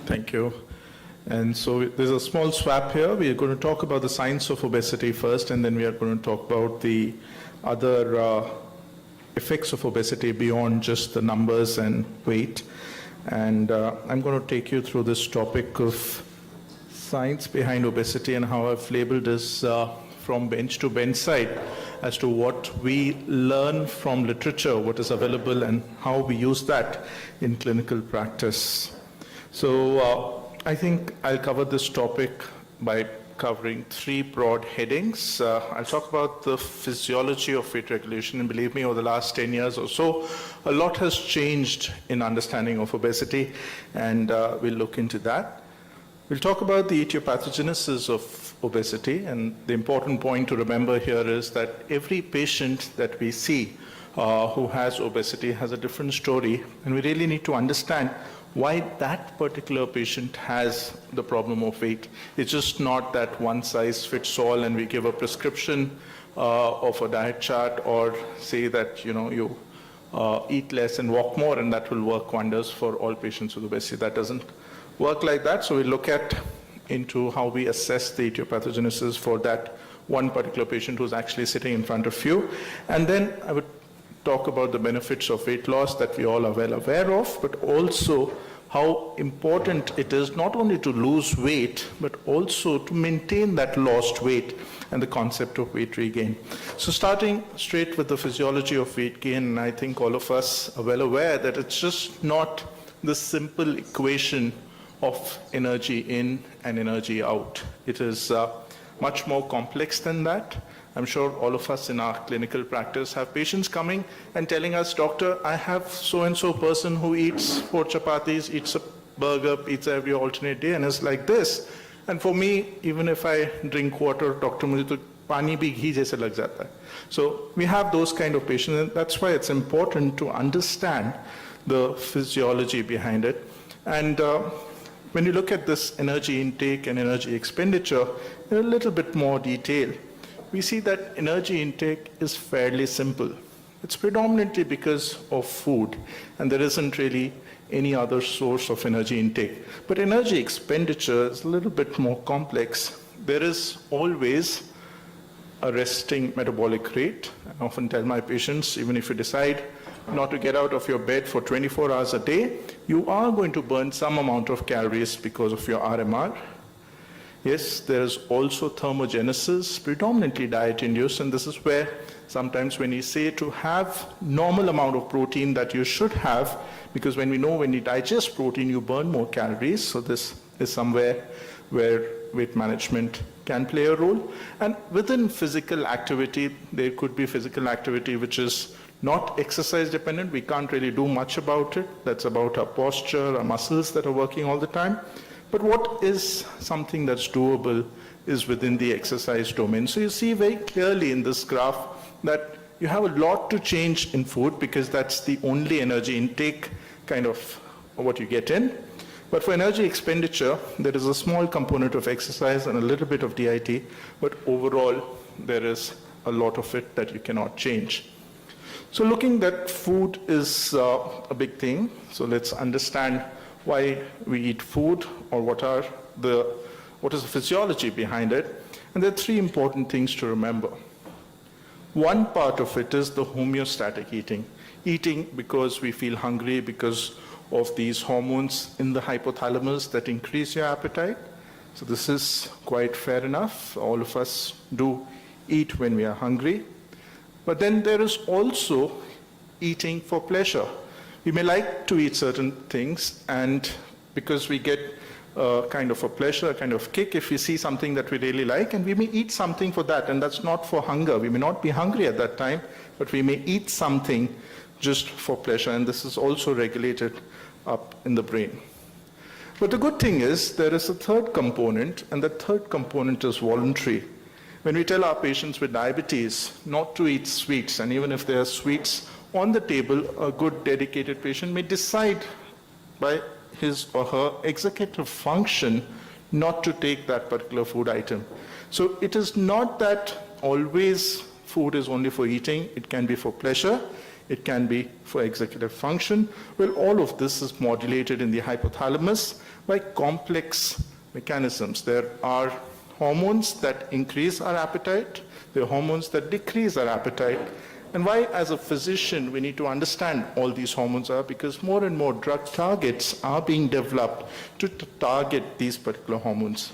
Thank you. And so there's a small swap here. We are going to talk about the science of obesity first, and then we are going to talk about the other effects of obesity beyond just the numbers and weight. And I'm going to take you through this topic of science behind obesity and how I've labeled this from bench to bedside as to what we learn from literature, what is available, and how we use that in clinical practice. So I think I'll cover this topic by covering three broad headings. I'll talk about the physiology of weight regulation, and believe me, over the last 10 years or so, a lot has changed in understanding of obesity, and we'll look into that. We'll talk about the etiopathogenesis of obesity, and the important point to remember here is that every patient that we see who has obesity has a different story, and we really need to understand why that particular patient has the problem of weight. It's just not that one size fits all and we give a prescription of a diet chart or say that you eat less and walk more and that will work wonders for all patients with obesity. That doesn't work like that. So we look into how we assess the etiopathogenesis for that one particular patient who's actually sitting in front of you. And then I would talk about the benefits of weight loss that we all are well aware of, but also how important it is not only to lose weight, but also to maintain that lost weight and the concept of weight regain. So starting straight with the physiology of weight gain, I think all of us are well aware that it's just not the simple equation of energy in and energy out. It is much more complex than that. I'm sure all of us in our clinical practice have patients coming and telling us, doctor, I have so-and-so person who eats 4 chapatis, eats a burger, pizza every alternate day, and is like this. And for me, even if I drink water, doctor, mujhe to pani bhi ghee jaise lag jata hai. So we have those kind of patients, and that's why it's important to understand the physiology behind it. And when you look at this energy intake and energy expenditure in a little bit more detail, we see that energy intake is fairly simple. It's predominantly because of food, and there isn't really any other source of energy intake. But energy expenditure is a little bit more complex. There is always a resting metabolic rate. I often tell my patients, even if you decide not to get out of your bed for 24 hours a day, you are going to burn some amount of calories because of your RMR. Yes, there is also thermogenesis, predominantly diet-induced, and this is where sometimes when you say to have normal amount of protein that you should have, because when we know when you digest protein, you burn more calories, so this is somewhere where weight management can play a role. And within physical activity, there could be physical activity which is not exercise dependent. We can't really do much about it. That's about our posture, our muscles that are working all the time. But what is something that's doable is within the exercise domain. So you see very clearly in this graph that you have a lot to change in food because that's the only energy intake kind of what you get in. But for energy expenditure, there is a small component of exercise and a little bit of DIT, but overall there is a lot of it that you cannot change. So looking that food is a big thing, so let's understand why we eat food, or what is the physiology behind it. And there are three important things to remember. One part of it is the homeostatic eating. Eating because we feel hungry because of these hormones in the hypothalamus that increase your appetite. So this is quite fair enough. All of us do eat when we are hungry. But then there is also eating for pleasure. We may like to eat certain things, and because we get kind of a pleasure, a kind of kick if we see something that we really like, and we may eat something for that, and that's not for hunger. We may not be hungry at that time, but we may eat something just for pleasure, and this is also regulated up in the brain. But the good thing is there is a third component, and the third component is voluntary. When we tell our patients with diabetes not to eat sweets, and even if there are sweets on the table, a good dedicated patient may decide by his or her executive function not to take that particular food item. So it is not that always food is only for eating. It can be for pleasure. it can be for executive function. Well, all of this is modulated in the hypothalamus by complex mechanisms. There are hormones that increase our appetite, there are hormones that decrease our appetite. And why, as a physician, we need to understand all these hormones are because more and more drug targets are being developed to target these particular hormones.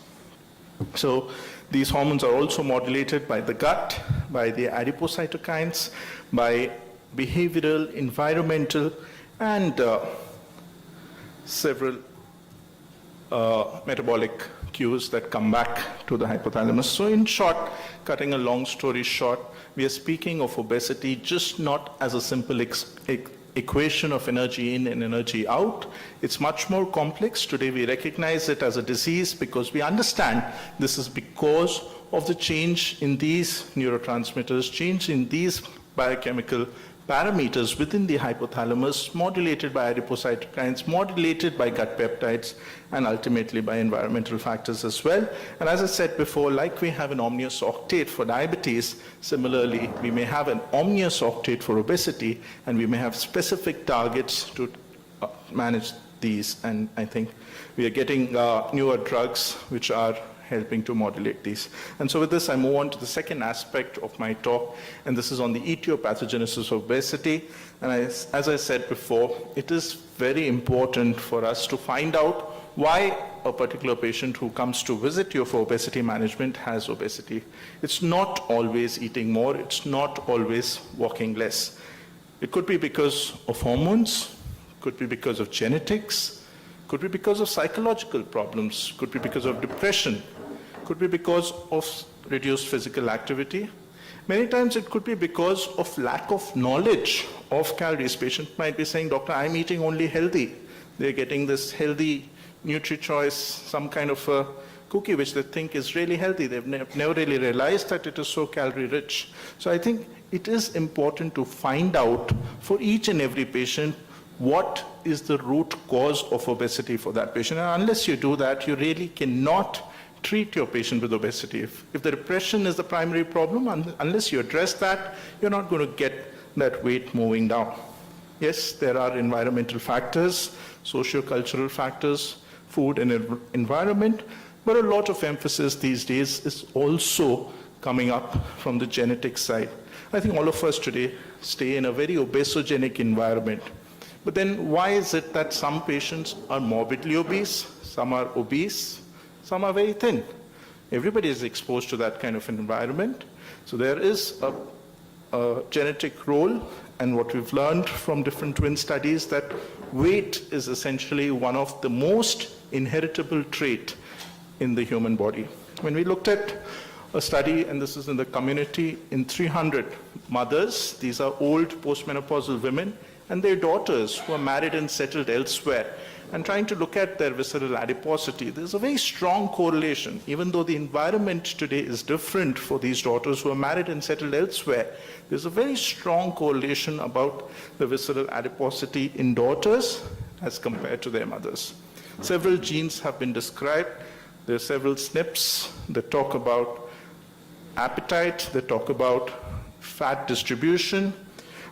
So these hormones are also modulated by the gut, by the adipocytokines, by behavioral, environmental, and several metabolic cues that come back to the hypothalamus. So in short, cutting a long story short, we are speaking of obesity just not as a simple equation of energy in and energy out. It's much more complex. Today we recognize it as a disease because we understand this is because of the change in these neurotransmitters, change in these biochemical parameters within the hypothalamus, modulated by adipocytokines, modulated by gut peptides, and ultimately by environmental factors as well. And as I said before, like we have an omnious octate for diabetes, similarly, we may have an omnious octate for obesity, and we may have specific targets to manage these. And I think we are getting newer drugs which are helping to modulate these. And so with this, I move on to the second aspect of my talk, and this is on the etiopathogenesis of obesity. And as I said before, it is very important for us to find out why a particular patient who comes to visit you for obesity management has obesity. It's not always eating more, it's not always walking less. It could be because of hormones, could be because of genetics, could be because of psychological problems, could be because of depression, could be because of reduced physical activity. Many times it could be because of lack of knowledge of calories. Patient might be saying, "Doctor, I'm eating only healthy." They're getting this healthy Nutri-Choice, some kind of a cookie which they think is really healthy. They've never really realized that it is so calorie rich. So I think it is important to find out for each and every patient what is the root cause of obesity for that patient. And unless you do that, you really cannot treat your patient with obesity. If the depression is the primary problem, unless you address that, you're not going to get that weight moving down. Yes, there are environmental factors, socio-cultural factors, food and environment, but a lot of emphasis these days is also coming up from the genetic side. I think all of us today stay in a very obesogenic environment. But then why is it that some patients are morbidly obese, some are obese, some are very thin? Everybody is exposed to that kind of environment. So there is a genetic role, and what we've learned from different twin studies that weight is essentially one of the most inheritable trait in the human body. When we looked at a study, and this is in the community, in 300 mothers, these are old postmenopausal women, and their daughters who are married and settled elsewhere, and trying to look at their visceral adiposity, there's a very strong correlation. Even though the environment today is different for these daughters who are married and settled elsewhere, there's a very strong correlation about the visceral adiposity in daughters as compared to their mothers. Several genes have been described. There are several SNPs that talk about appetite, that talk about fat distribution,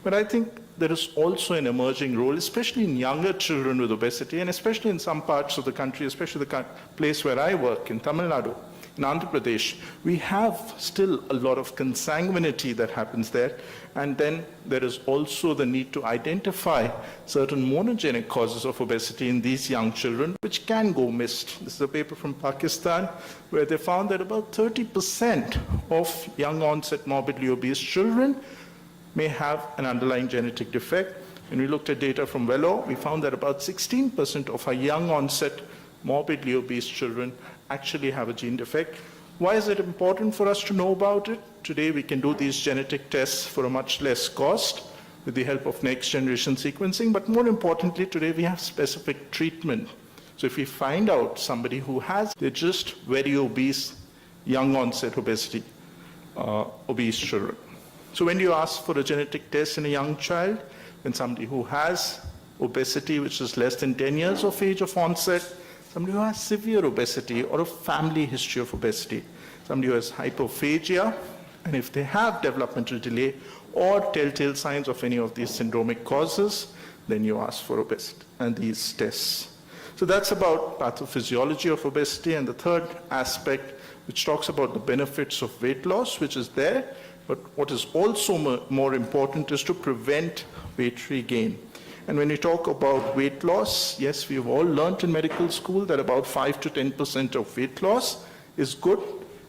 but I think there is also an emerging role, especially in younger children with obesity, and especially in some parts of the country, especially the place where I work, in Tamil Nadu, in Andhra Pradesh. We have still a lot of consanguinity that happens there, and then there is also the need to identify certain monogenic causes of obesity in these young children, which can go missed. This is a paper from Pakistan, where they found that about 30% of young onset morbidly obese children may have an underlying genetic defect. When we looked at data from Vellore, we found that about 16% of our young onset morbidly obese children actually have a gene defect. Why is it important for us to know about it? Today we can do these genetic tests for a much less cost with the help of next generation sequencing, but more importantly, today we have specific treatment. So if we find out somebody who has, they're just very obese, young onset obesity, obese children. So when you ask for a genetic test in a young child, when somebody who has obesity, which is less than 10 years of age of onset, somebody who has severe obesity or a family history of obesity, somebody who has hyperphagia, And if they have developmental delay or telltale signs of any of these syndromic causes, then you ask for obesity and these tests. So that's about pathophysiology of obesity. And the third aspect, which talks about the benefits of weight loss, which is there, but what is also more important is to prevent weight regain. And when you talk about weight loss, yes, we've all learned in medical school that about 5 to 10% of weight loss is good.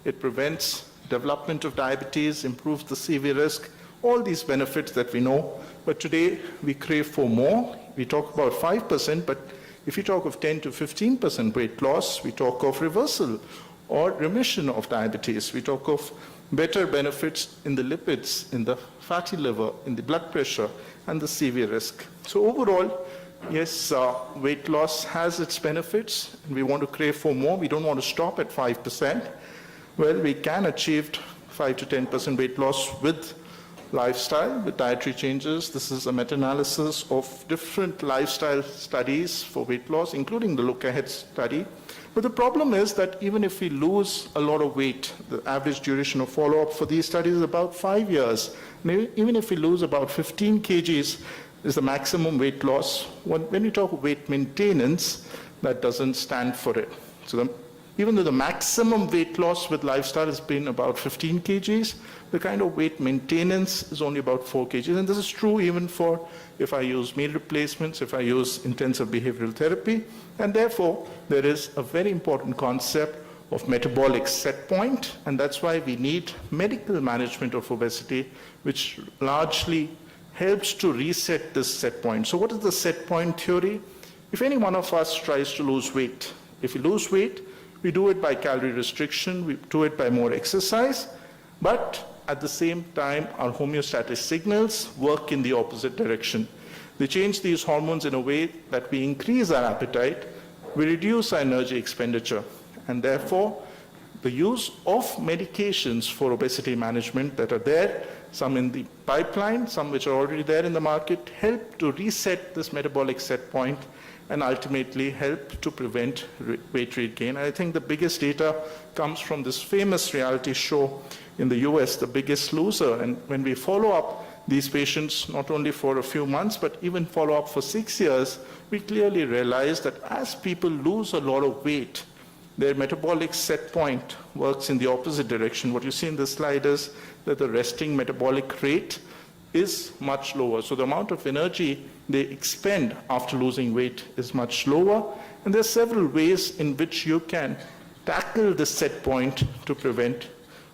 It prevents development of diabetes, improves the CV risk, all these benefits that we know. But today we crave for more. We talk about 5%, but if you talk of 10 to 15% weight loss, we talk of reversal or remission of diabetes. We talk of better benefits in the lipids, in the fatty liver, in the blood pressure, and the CV risk. So overall, yes, weight loss has its benefits, and we want to crave for more. We don't want to stop at 5%. Well, we can achieve 5 to 10% weight loss with lifestyle, with dietary changes. This is a meta-analysis of different lifestyle studies for weight loss, including the Look Ahead study. But the problem is that even if we lose a lot of weight, the average duration of follow-up for these studies is about 5 years. Even if we lose about 15 kgs is the maximum weight loss. When you talk of weight maintenance, that doesn't stand for it. So even though the maximum weight loss with lifestyle has been about 15 kgs, the kind of weight maintenance is only about 4 kgs. And this is true even for if I use meal replacements, if I use intensive behavioral therapy. And therefore, there is a very important concept of metabolic set point, and that's why we need medical management of obesity, which largely helps to reset this set point. So what is the set point theory? If any one of us tries to lose weight, if we lose weight, we do it by calorie restriction, we do it by more exercise, but at the same time, our homeostatic signals work in the opposite direction. They change these hormones in a way that we increase our appetite, we reduce our energy expenditure, and therefore, the use of medications for obesity management that are there, some in the pipeline, some which are already there in the market, help to reset this metabolic set point and ultimately help to prevent weight regain. I think the biggest data comes from this famous reality show in the US, The Biggest Loser. And when we follow up these patients, not only for a few months, but even follow up for 6 years, we clearly realize that as people lose a lot of weight, their metabolic set point works in the opposite direction. What you see in this slide is that the resting metabolic rate is much lower. So the amount of energy they expend after losing weight is much lower. And there are several ways in which you can tackle the set point to prevent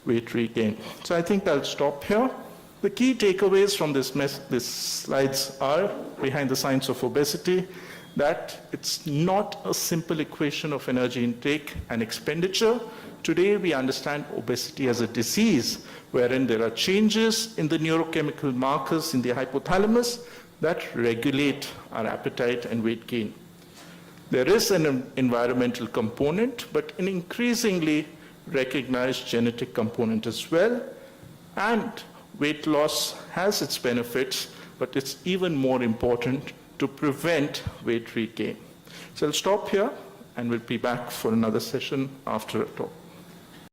weight regain. So I think I'll stop here. The key takeaways from this slides are, behind the science of obesity, that it's not a simple equation of energy intake and expenditure. Today, we understand obesity as a disease wherein there are changes in the neurochemical markers in the hypothalamus that regulate our appetite and weight gain. There is an environmental component, but an increasingly recognized genetic component as well. And weight loss has its benefits, but it's even more important to prevent weight regain. So I'll stop here, and we'll be back for another session after a talk.